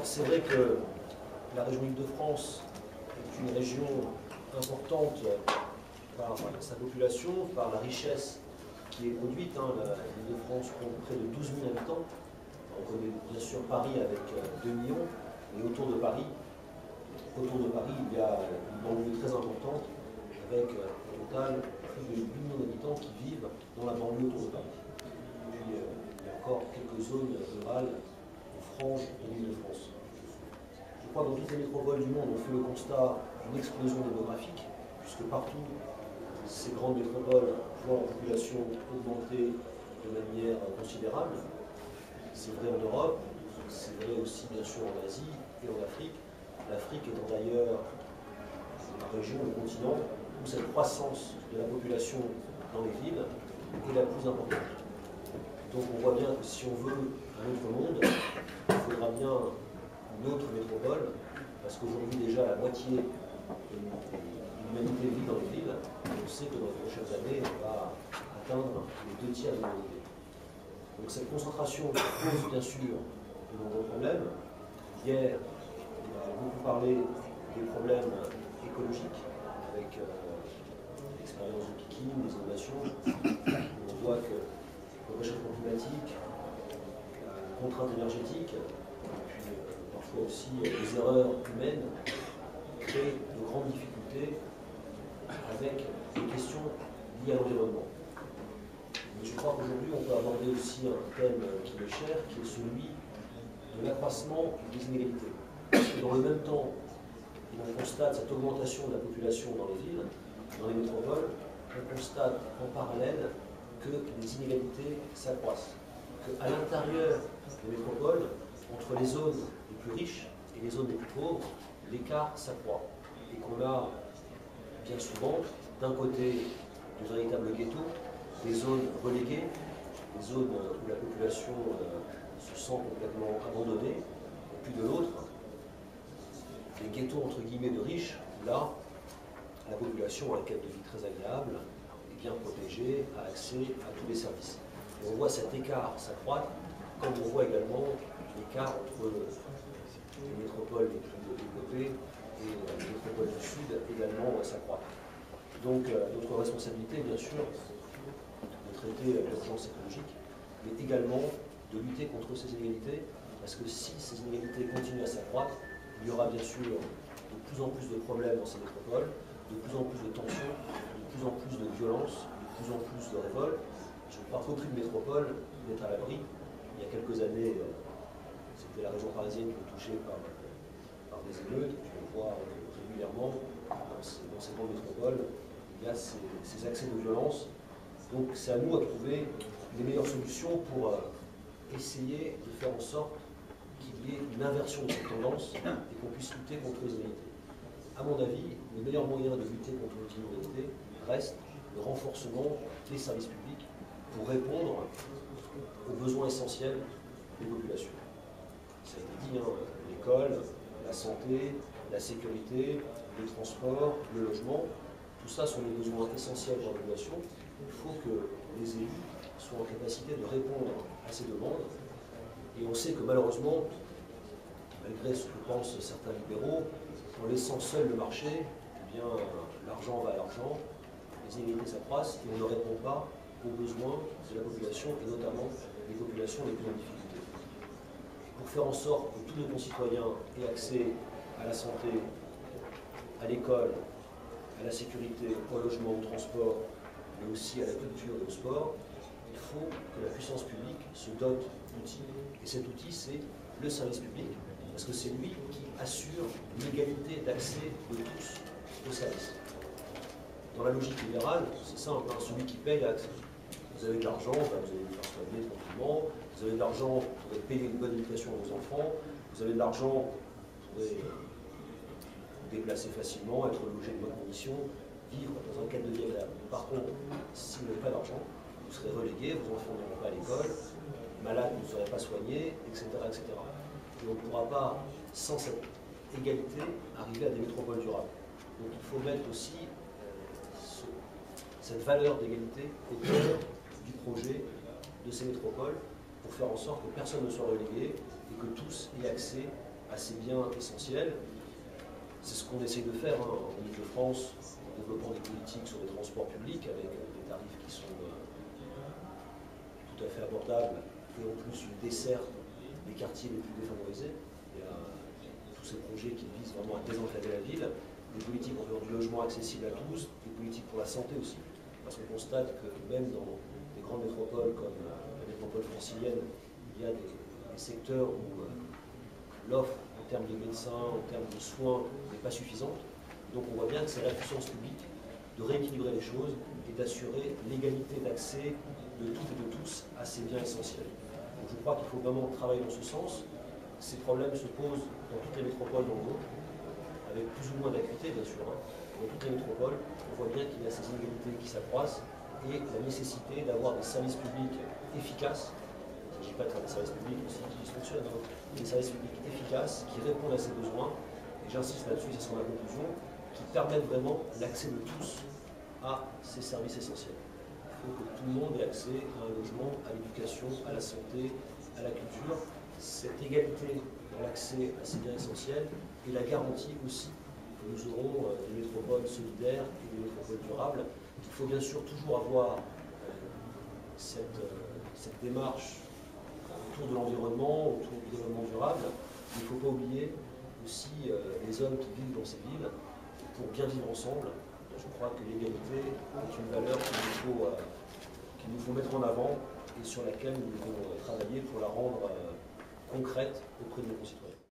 Alors c'est vrai que la région Île-de-France est une région importante par sa population, par la richesse qui est produite. L'Île-de-France compte près de 12 000 habitants. On connaît bien sûr Paris avec 2 millions, et autour de Paris, il y a une banlieue très importante avec au total plus de 8 millions d'habitants qui vivent dans la banlieue autour de Paris. Puis il y a encore quelques zones rurales aux franges de l'Île-de-France. Je crois que dans toutes les métropoles du monde, on fait le constat d'une explosion démographique, puisque partout, ces grandes métropoles voient leur population augmenter de manière considérable. C'est vrai en Europe, c'est vrai aussi bien sûr en Asie et en Afrique. L'Afrique étant d'ailleurs la région, le continent, où cette croissance de la population dans les villes est la plus importante. Donc on voit bien que si on veut un autre monde, il faudra bien une autre métropole, parce qu'aujourd'hui déjà la moitié de l'humanité vit dans les villes, et on sait que dans les prochaines années, on va atteindre les 2 tiers de l'humanité. Donc cette concentration pose bien sûr de nombreux problèmes. Hier, on a beaucoup parlé des problèmes écologiques, avec l'expérience de Pikine, des inondations. On voit que le réchauffement climatique, la contrainte énergétique, puis parfois aussi les erreurs humaines, créent de grandes difficultés avec les questions liées à l'environnement. Mais je crois qu'aujourd'hui, on peut aborder aussi un thème qui m'est cher, qui est celui de l'accroissement des inégalités. Et dans le même temps, on constate cette augmentation de la population dans les villes, dans les métropoles, on constate en parallèle que les inégalités s'accroissent. Qu'à l'intérieur des métropoles, entre les zones les plus riches et les zones les plus pauvres, l'écart s'accroît. Et qu'on a bien souvent, d'un côté, de véritables ghettos, des zones reléguées, des zones où la population se sent complètement abandonnée, et puis de l'autre, des ghettos entre guillemets de riches, où là, la population a un cadre de vie très agréable, est bien protégée, a accès à tous les services. Et on voit cet écart s'accroître, comme on voit également l'écart entre les métropoles les plus développées et les métropoles du Sud également s'accroître. Donc notre responsabilité, bien sûr, de traiter l'urgence écologique, mais également de lutter contre ces inégalités, parce que si ces inégalités continuent à s'accroître, il y aura bien sûr de plus en plus de problèmes dans ces métropoles, de plus en plus de tensions, de plus en plus de violences, de plus en plus de révoltes. Je ne crois qu'aucune métropole n'est à l'abri. Il y a quelques années, c'était la région parisienne qui était touchée par des émeutes, et puis on voit régulièrement dans ces grandes métropoles, il y a ces accès de violence. Donc c'est à nous à trouver les meilleures solutions pour essayer de faire en sorte qu'il y ait une inversion de cette tendance et qu'on puisse lutter contre les inégalités. À mon avis, le meilleur moyen de lutter contre les inégalités reste le renforcement des services publics pour répondre aux besoins essentiels des populations. Ça a été dit, l'école, la santé, la sécurité, les transports, le logement, tout ça sont des besoins essentiels pour la population. Il faut que les élus soient en capacité de répondre à ces demandes. Et on sait que malheureusement, malgré ce que pensent certains libéraux, en laissant seul le marché, eh bien, l'argent va à l'argent, les inégalités s'accroissent et on ne répond pas aux besoins de la population, et notamment des populations les plus en difficulté. Pour faire en sorte que tous nos concitoyens aient accès à la santé, à l'école, à la sécurité, au logement, au transport, mais aussi à la culture et au sport, il faut que la puissance publique se dote d'outils. Et cet outil, c'est le service public, parce que c'est lui qui assure l'égalité d'accès de tous aux services. Dans la logique libérale, c'est simple, celui qui paye a accès. Vous avez de l'argent, vous allez vous faire soigner tranquillement, vous avez de l'argent, vous pouvez payer une bonne éducation à vos enfants, vous avez de l'argent, vous pouvez vous déplacer facilement, être logé de bonnes conditions, vivre dans un cadre de vie agréable. Par contre, si vous n'avez pas d'argent, vous serez relégué, vos enfants n'iront pas à l'école, malades vous ne serez pas soignés, etc., etc. Et on ne pourra pas, sans cette égalité, arriver à des métropoles durables. Donc il faut mettre aussi cette valeur d'égalité au cœur du projet de ces métropoles pour faire en sorte que personne ne soit relégué et que tous aient accès à ces biens essentiels. C'est ce qu'on essaye de faire en Île-de-France, en développant des politiques sur les transports publics avec des tarifs qui sont tout à fait abordables et en plus une desserte des quartiers les plus défavorisés. Il y a tous ces projets qui visent vraiment à désenclaver la ville, des politiques en faveur du logement accessible à tous, des politiques pour la santé aussi. Parce qu'on constate que même dans des grandes métropoles comme la métropole francilienne, il y a des secteurs où l'offre en termes de médecins, en termes de soins n'est pas suffisante. Donc on voit bien que c'est la puissance publique de rééquilibrer les choses et d'assurer l'égalité d'accès de toutes et de tous à ces biens essentiels. Donc je crois qu'il faut vraiment travailler dans ce sens. Ces problèmes se posent dans toutes les métropoles dans le monde, avec plus ou moins d'acuité bien sûr. Dans toutes les métropoles, on voit bien qu'il y a ces inégalités qui s'accroissent et la nécessité d'avoir des services publics efficaces. Il ne s'agit pas de faire des services publics aussi qui dysfonctionnent, mais des services publics efficaces qui répondent à ces besoins. Et j'insiste là-dessus, c'est sur ma conclusion, qui permettent vraiment l'accès de tous à ces services essentiels. Il faut que tout le monde ait accès à un logement, à l'éducation, à la santé, à la culture. Cette égalité dans l'accès à ces biens essentiels est la garantie aussi que nous aurons des métropoles solidaires et des métropoles durables. Il faut bien sûr toujours avoir cette démarche autour de l'environnement, autour du développement durable. Il ne faut pas oublier aussi les hommes qui vivent dans ces villes pour bien vivre ensemble. Je crois que l'égalité est une valeur qu'il nous faut mettre en avant et sur laquelle nous devons travailler pour la rendre concrète auprès de nos concitoyens.